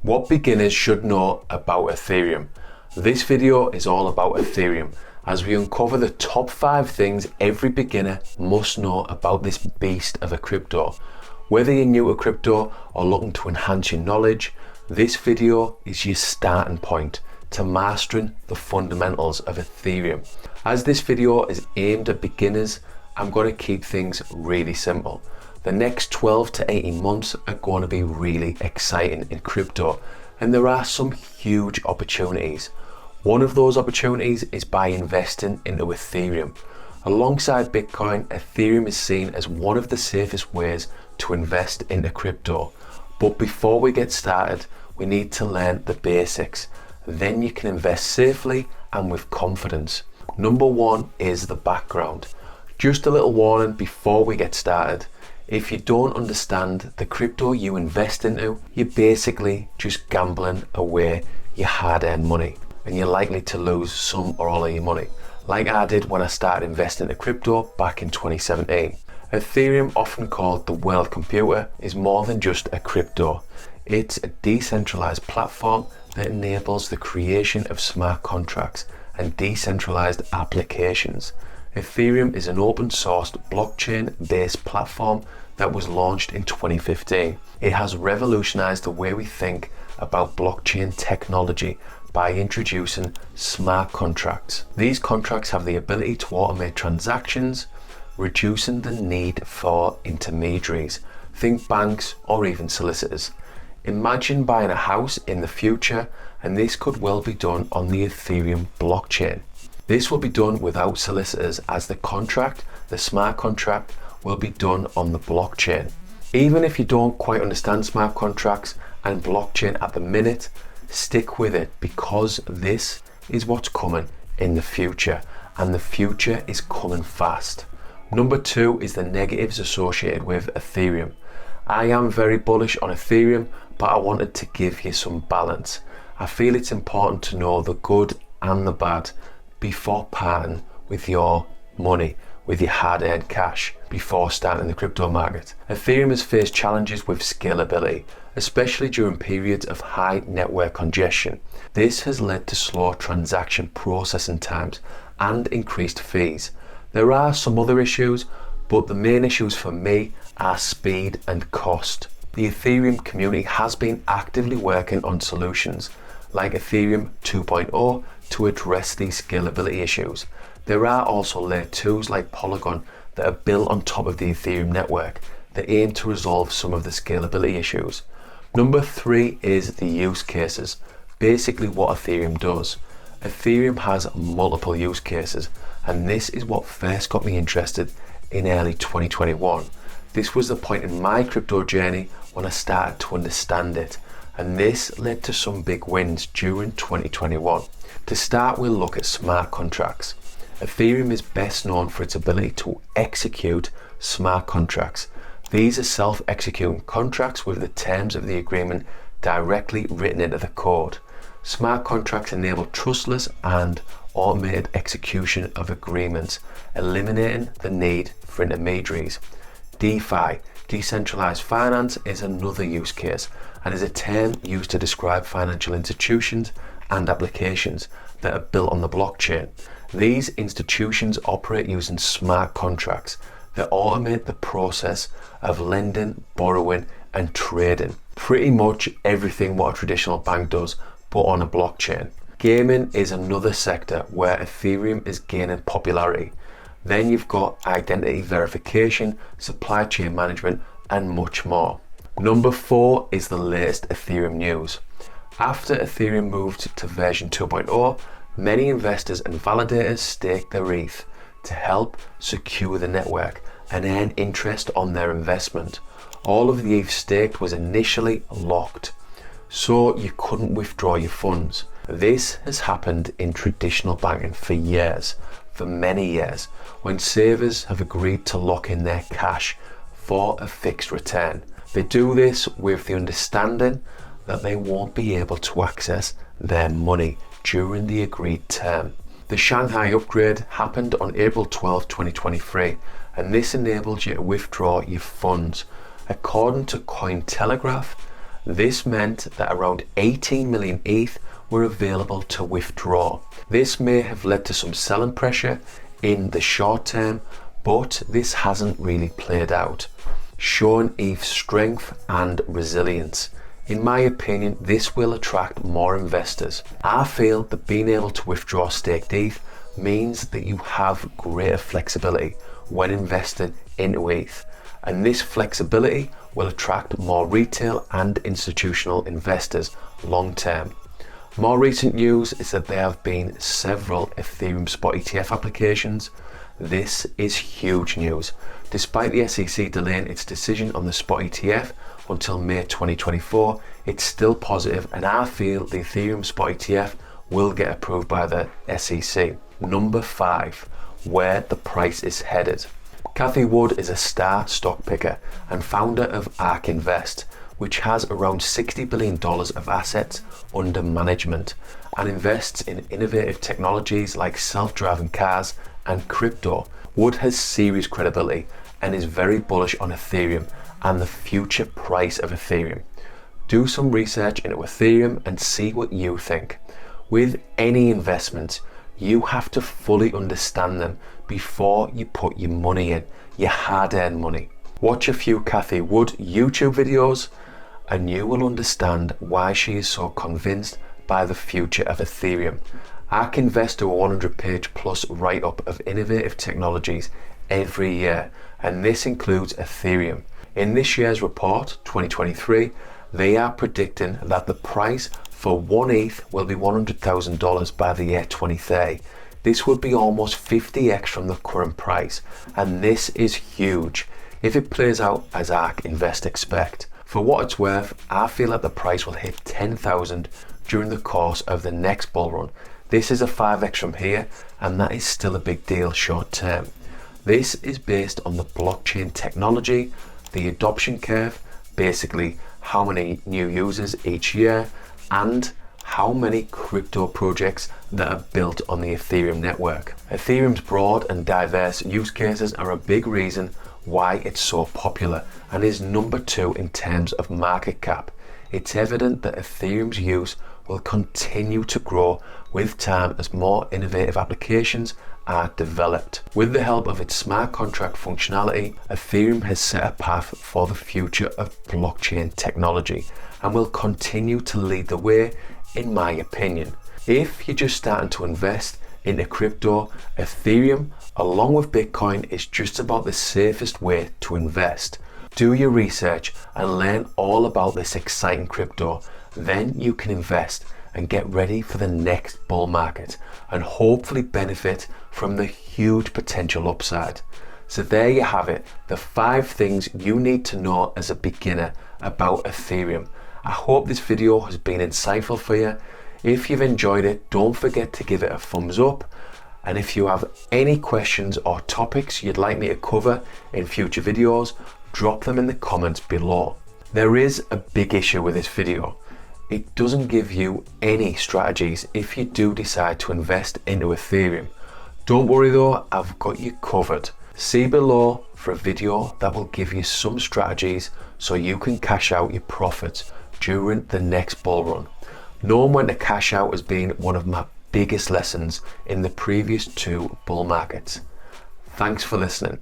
What beginners should know about Ethereum. This video is all about Ethereum as we uncover the top 5 things every beginner must know about this beast of a crypto. Whether you're new to crypto or looking to enhance your knowledge, this video is your starting point to mastering the fundamentals of Ethereum. As this video is aimed at beginners, I'm going to keep things really simple. The next 12 to 18 months are going to be really exciting in crypto, and there are some huge opportunities. One of those opportunities is by investing into Ethereum. Alongside Bitcoin, Ethereum is seen as one of the safest ways to invest into crypto. But before we get started, we need to learn the basics. Then you can invest safely and with confidence. Number 1 is the background. Just a little warning before we get started. If you don't understand the crypto you invest into, you're basically just gambling away your hard-earned money, and you're likely to lose some or all of your money, like I did when I started investing into crypto back in 2017. Ethereum, often called the world computer, is more than just a crypto. It's a decentralized platform that enables the creation of smart contracts and decentralized applications. Ethereum is an open-sourced blockchain-based platform that was launched in 2015. It has revolutionized the way we think about blockchain technology by introducing smart contracts. These contracts have the ability to automate transactions, reducing the need for intermediaries. Think banks or even solicitors. Imagine buying a house in the future, and this could well be done on the Ethereum blockchain. This will be done without solicitors, as the smart contract will be done on the blockchain. Even if you don't quite understand smart contracts and blockchain at the minute, stick with it, because this is what's coming in the future, and the future is coming fast. Number 2 is the negatives associated with Ethereum. I am very bullish on Ethereum, but I wanted to give you some balance. I feel it's important to know the good and the bad before parting with your money, with your hard-earned cash, before starting the crypto market. Ethereum has faced challenges with scalability, especially during periods of high network congestion. This has led to slow transaction processing times and increased fees. There are some other issues, but the main issues for me are speed and cost. The Ethereum community has been actively working on solutions like Ethereum 2.0 to address these scalability issues. There are also layer 2s like Polygon that are built on top of the Ethereum network that aim to resolve some of the scalability issues. Number 3 is the use cases. Basically what Ethereum does. Ethereum has multiple use cases, and this is what first got me interested in early 2021. This was the point in my crypto journey when I started to understand it, and this led to some big wins during 2021. To start, we'll look at smart contracts. Ethereum is best known for its ability to execute smart contracts. These are self-executing contracts with the terms of the agreement directly written into the code. Smart contracts enable trustless and automated execution of agreements, eliminating the need for intermediaries. DeFi, decentralized finance, is another use case and is a term used to describe financial institutions and applications that are built on the blockchain. These institutions operate using smart contracts that automate the process of lending, borrowing, and trading. Pretty much everything what a traditional bank does, but on a blockchain. Gaming is another sector where Ethereum is gaining popularity. Then you've got identity verification, supply chain management, and much more. Number 4 is the latest Ethereum news. After Ethereum moved to version 2.0, many investors and validators staked their ETH to help secure the network and earn interest on their investment. All of the ETH staked was initially locked, so you couldn't withdraw your funds. This has happened in traditional banking for years, for many years, when savers have agreed to lock in their cash for a fixed return. They do this with the understanding that they won't be able to access their money during the agreed term. The Shanghai upgrade happened on April 12, 2023, and this enabled you to withdraw your funds. According to Cointelegraph, This meant that around 18 million ETH were available to withdraw. This may have led to some selling pressure in the short term, but this hasn't really played out, showing ETH's strength and resilience. In my opinion, this will attract more investors. I feel that being able to withdraw staked ETH means that you have greater flexibility when investing into ETH, and this flexibility will attract more retail and institutional investors long term. More recent news is that there have been several Ethereum spot ETF applications. This is huge news. Despite the SEC delaying its decision on the spot ETF until May 2024, it's still positive, and I feel the Ethereum spot ETF will get approved by the SEC. Number 5, where the price is headed. Cathie Wood is a star stock picker and founder of ARK Invest, which has around $60 billion of assets under management and invests in innovative technologies like self-driving cars and crypto. Wood has serious credibility and is very bullish on Ethereum and the future price of Ethereum. Do some research into Ethereum and see what you think. With any investment, you have to fully understand them before you put your money in, your hard-earned money. Watch a few Cathie Wood YouTube videos and you will understand why she is so convinced by the future of Ethereum. ARK Invest do a 100-page plus write-up of innovative technologies every year, and this includes Ethereum. In this year's report, 2023, they are predicting that the price for 1 ETH will be $100,000 by the year 2030. This would be almost 50x from the current price, and this is huge if it plays out as ARK Invest expect. For what it's worth, I feel that the price will hit 10,000 during the course of the next bull run. This is a 5x from here, and that is still a big deal short term. This is based on the blockchain technology, the adoption curve, basically how many new users each year, and how many crypto projects that are built on the Ethereum network. Ethereum's broad and diverse use cases are a big reason why it's so popular and is number 2 in terms of market cap. It's evident that Ethereum's use will continue to grow with time as more innovative applications are developed. With the help of its smart contract functionality, Ethereum has set a path for the future of blockchain technology and will continue to lead the way, in my opinion. If you're just starting to invest into crypto, Ethereum, along with Bitcoin, is just about the safest way to invest. Do your research and learn all about this exciting crypto. Then you can invest and get ready for the next bull market and hopefully benefit from the huge potential upside. So there you have it, the 5 things you need to know as a beginner about Ethereum. I hope this video has been insightful for you. If you've enjoyed it, don't forget to give it a thumbs up. And if you have any questions or topics you'd like me to cover in future videos, drop them in the comments below. There is a big issue with this video. It doesn't give you any strategies if you do decide to invest into Ethereum. Don't worry though, I've got you covered. See below for a video that will give you some strategies so you can cash out your profits during the next bull run. Knowing when to cash out has been one of my biggest lessons in the previous 2 bull markets. Thanks for listening.